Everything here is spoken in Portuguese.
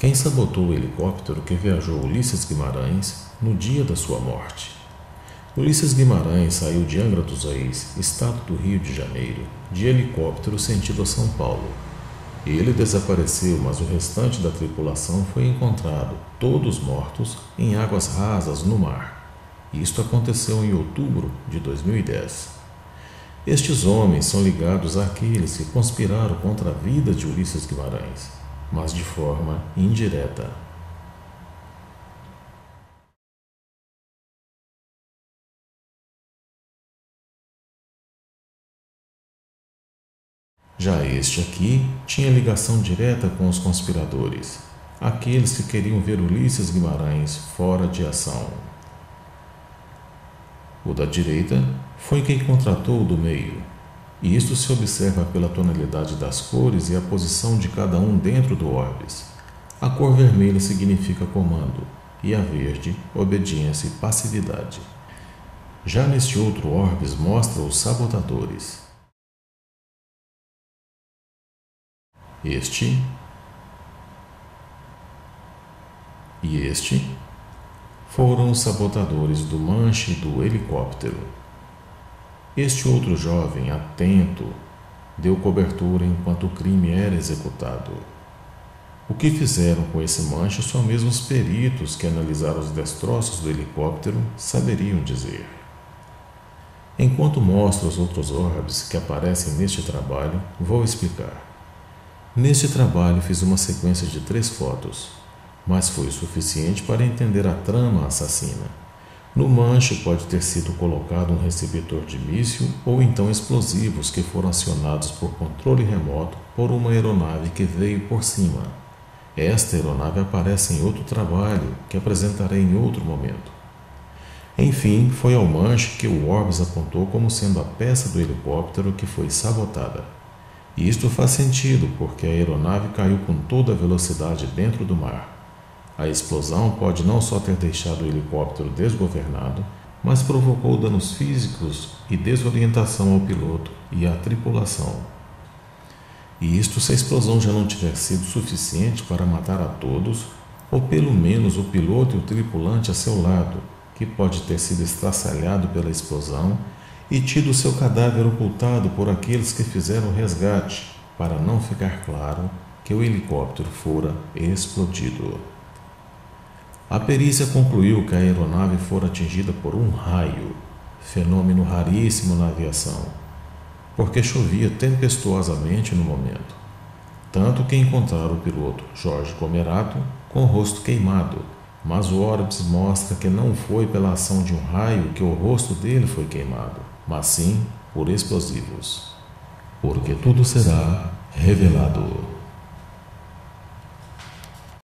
Quem sabotou o helicóptero que viajou Ulisses Guimarães no dia da sua morte? Ulisses Guimarães saiu de Angra dos Reis, estado do Rio de Janeiro, de helicóptero sentido a São Paulo. Ele desapareceu, mas o restante da tripulação foi encontrado, todos mortos, em águas rasas no mar. Isto aconteceu em outubro de 2010. Estes homens são ligados àqueles que conspiraram contra a vida de Ulisses Guimarães, mas de forma indireta. Já este aqui tinha ligação direta com os conspiradores, aqueles que queriam ver Ulisses Guimarães fora de ação. O da direita foi quem contratou o do meio, e isto se observa pela tonalidade das cores e a posição de cada um dentro do orbis. A cor vermelha significa comando, e a verde, obediência e passividade. Já neste outro orbis mostra os sabotadores. Este e este foram os sabotadores do manche do helicóptero. Este outro jovem, atento, deu cobertura enquanto o crime era executado. O que fizeram com esse manche só mesmo os peritos que analisaram os destroços do helicóptero saberiam dizer. Enquanto mostro os outros orbes que aparecem neste trabalho, vou explicar. Neste trabalho fiz uma sequência de 3 fotos, mas foi o suficiente para entender a trama assassina. No manche pode ter sido colocado um receptor de míssil ou então explosivos que foram acionados por controle remoto por uma aeronave que veio por cima. Esta aeronave aparece em outro trabalho que apresentarei em outro momento. Enfim, foi ao manche que o Orbis apontou como sendo a peça do helicóptero que foi sabotada. E isto faz sentido porque a aeronave caiu com toda a velocidade dentro do mar. A explosão pode não só ter deixado o helicóptero desgovernado, mas provocou danos físicos e desorientação ao piloto e à tripulação. E isto se a explosão já não tiver sido suficiente para matar a todos, ou pelo menos o piloto e o tripulante a seu lado, que pode ter sido estraçalhado pela explosão e tido seu cadáver ocultado por aqueles que fizeram o resgate, para não ficar claro que o helicóptero fora explodido. A perícia concluiu que a aeronave fora atingida por um raio, fenômeno raríssimo na aviação, porque chovia tempestuosamente no momento. Tanto que encontraram o piloto Jorge Comerato com o rosto queimado, mas o Orbis mostra que não foi pela ação de um raio que o rosto dele foi queimado, mas sim por explosivos. Porque tudo será revelado.